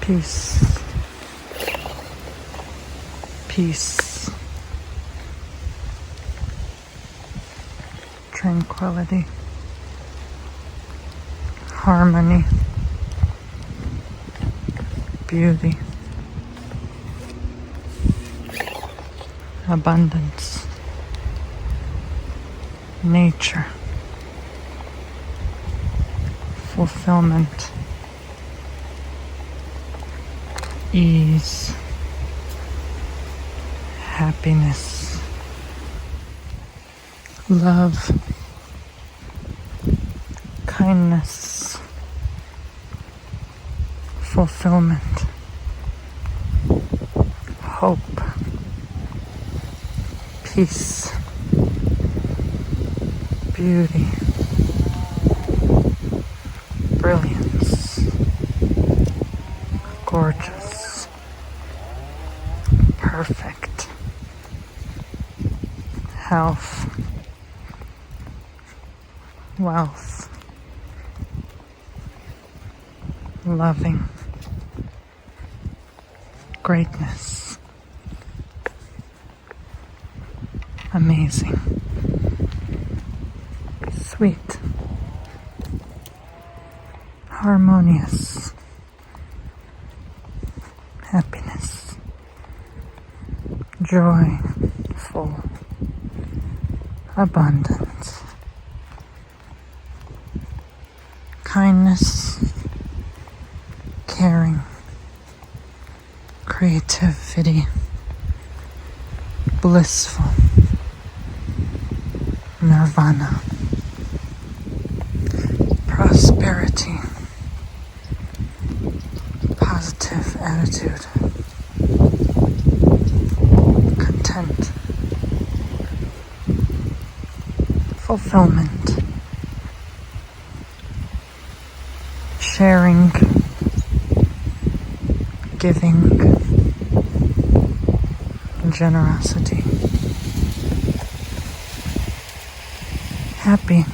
Peace. Peace. Tranquility. Harmony. Beauty. Abundance. Nature. Fulfillment. Ease. Happiness. Love. Kindness. Fulfillment. Hope. Peace. Beauty. Brilliance. Gorgeous. Perfect. Health. Wealth. Loving. Greatness. Amazing. Sweet. Harmonious. Happiness. Joyful. Abundance. Kindness. Caring. Creativity. Blissful. Nirvana. Prosperity. Positive attitude. Content. Fulfillment. Sharing. Giving. Generosity. Happy.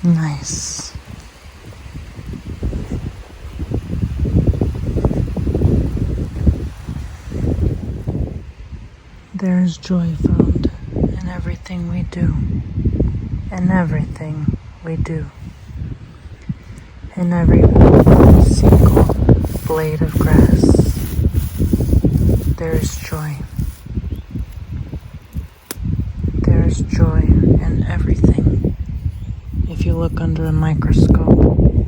Nice. There is joy found in everything we do. In everything we do. In every single blade of grass. There is joy. There is joy in everything. If you look under a microscope,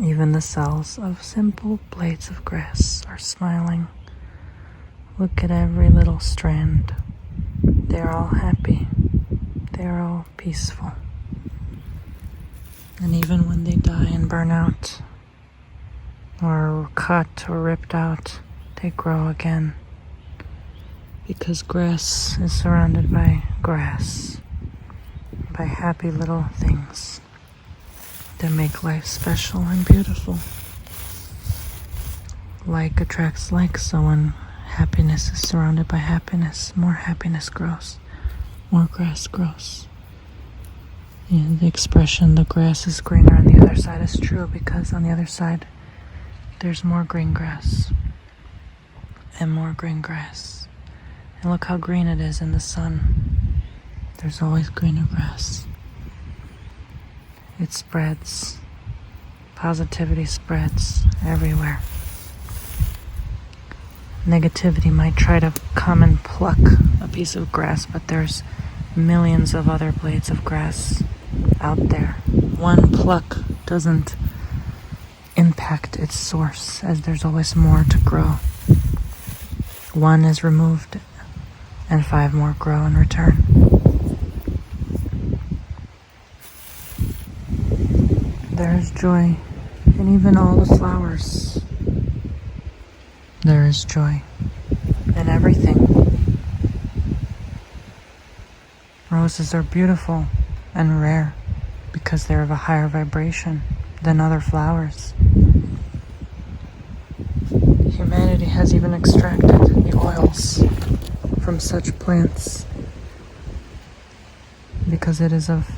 even the cells of simple blades of grass are smiling. Look at every little strand. They're all happy. They're all peaceful. And even when they die and burn out, or cut or ripped out, they grow again. Because grass is surrounded by grass, by happy little things that make life special and beautiful. Like attracts like, so when happiness is surrounded by happiness, more happiness grows, more grass grows. And the expression, the grass is greener on the other side, is true, because on the other side there's more green grass and more green grass. And look how green it is in the sun. There's always greener grass. It spreads. Positivity spreads everywhere. Negativity might try to come and pluck a piece of grass, but there's millions of other blades of grass out there. One pluck doesn't impact its source, as there's always more to grow. One is removed and 5 more grow in return. There is joy in even all the flowers. There is joy in everything. Roses are beautiful and rare because they're of a higher vibration than other flowers. Humanity has even extracted the oils from such plants because it is of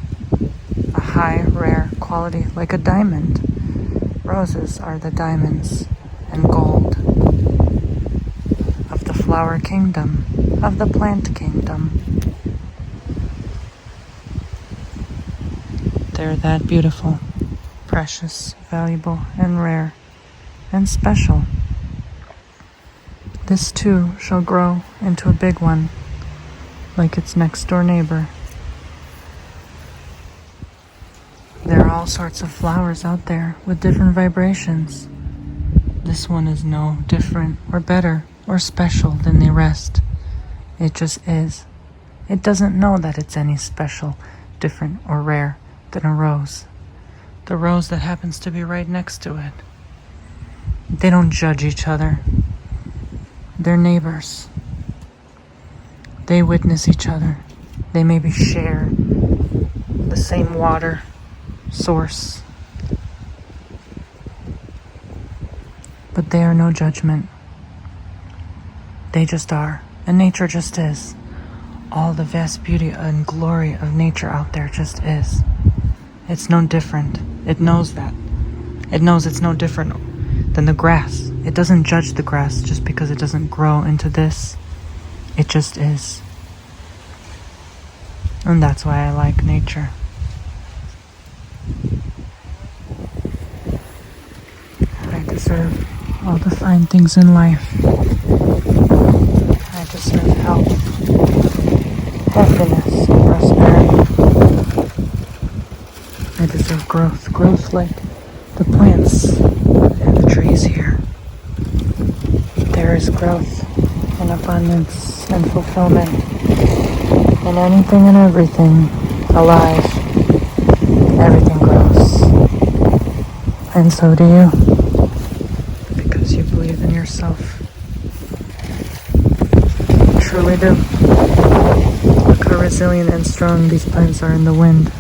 a high, rare quality, like a diamond. Roses are the diamonds and gold of the flower kingdom, of the plant kingdom. They're that beautiful, precious, valuable, and rare, and special. This too shall grow into a big one, like its next door neighbor. There are all sorts of flowers out there with different vibrations. This one is no different or better or special than the rest. It just is. It doesn't know that it's any special, different, or rare than a rose. The rose that happens to be right next to it. They don't judge each other. They're neighbors. They witness each other. They maybe share the same water source. But they are no judgment. They just are. And nature just is. All the vast beauty and glory of nature out there just is. It's no different. It knows that. It knows it's no different than the grass. It doesn't judge the grass just because it doesn't grow into this. It just is. And that's why I like nature. I deserve all the fine things in life. I deserve health, happiness, prosperity. I deserve growth. Growth like the plants and the trees here. There is growth and abundance and fulfillment in anything and everything alive. Everything grows. And so do you. Because you believe in yourself. You truly do. Look how resilient and strong these plants are in the wind.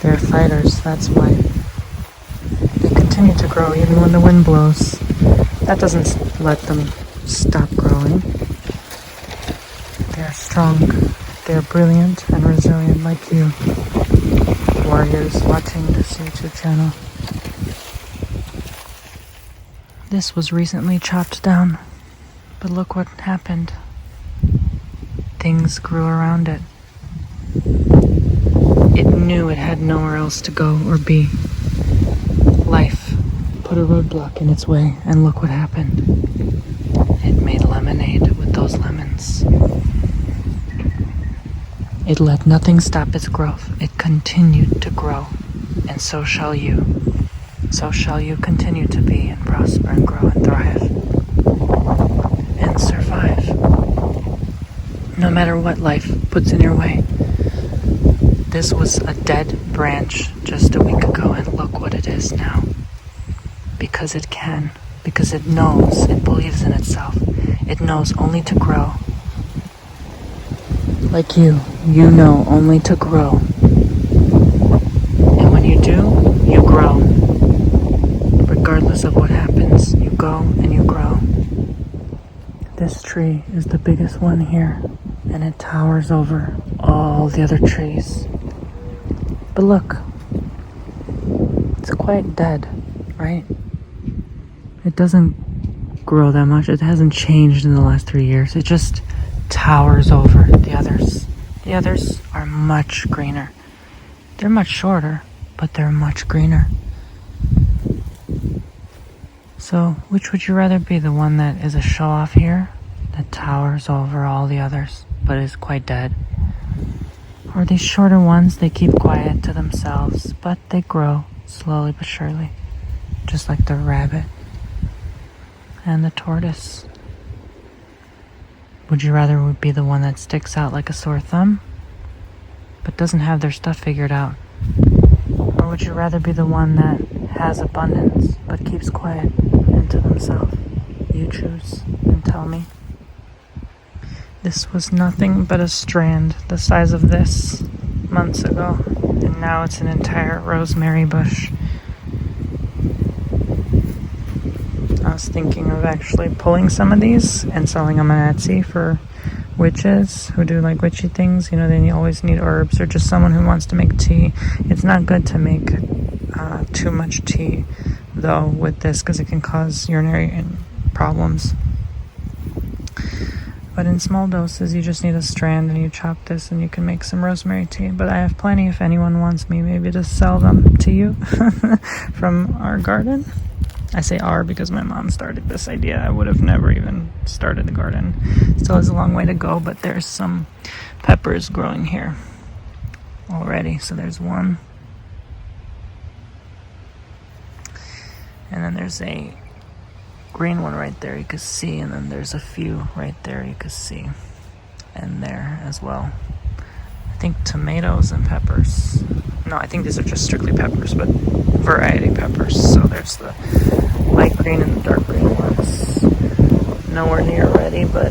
They're fighters, that's why. They continue to grow even when the wind blows. That doesn't let them stop growing. They're strong. They're brilliant and resilient like you. Warriors watching this YouTube channel. This was recently chopped down, but look what happened. Things grew around it. It knew it had nowhere else to go or be. Life put a roadblock in its way, and look what happened. It made lemonade with those lemons. It let nothing stop its growth. It continued to grow, and so shall you. So shall you continue to be and prosper and grow and thrive and survive. No matter what life puts in your way. This was a dead branch just a week ago, and look what it is now. Because it can. Because it knows. It believes in itself. It knows only to grow. Like you know only to grow. And when you do, you grow. Regardless of what happens, you go and you grow. This tree is the biggest one here, and it towers over all the other trees. But look, it's quite dead, right? It doesn't grow that much. It hasn't changed in the last 3 years. It just towers over the others. The others are much greener. They're much shorter, but they're much greener. So, which would you rather be? The one that is a show-off here, that towers over all the others, but is quite dead? Or these shorter ones, they keep quiet to themselves, but they grow slowly but surely, just like the rabbit and the tortoise. Would you rather be the one that sticks out like a sore thumb, but doesn't have their stuff figured out? Or would you rather be the one that has abundance, but keeps quiet and to themselves? You choose and tell me. This was nothing but a strand the size of this months ago, and now it's an entire rosemary bush. I was thinking of actually pulling some of these and selling them on Etsy for witches who do like witchy things. You know, they always need herbs, or just someone who wants to make tea. It's not good to make too much tea though with this because it can cause urinary problems. But in small doses, you just need a strand and you chop this and you can make some rosemary tea. But I have plenty if anyone wants me maybe to sell them to you from our garden. I say our because my mom started this idea. I would have never even started the garden. Still has a long way to go, but there's some peppers growing here already. So there's one. And then there's a green one right there you can see, and then there's a few right there you can see, and there as well. I think tomatoes and peppers. No, I think these are just strictly peppers, but variety peppers. So there's the light green and the dark green ones. Nowhere near ready, but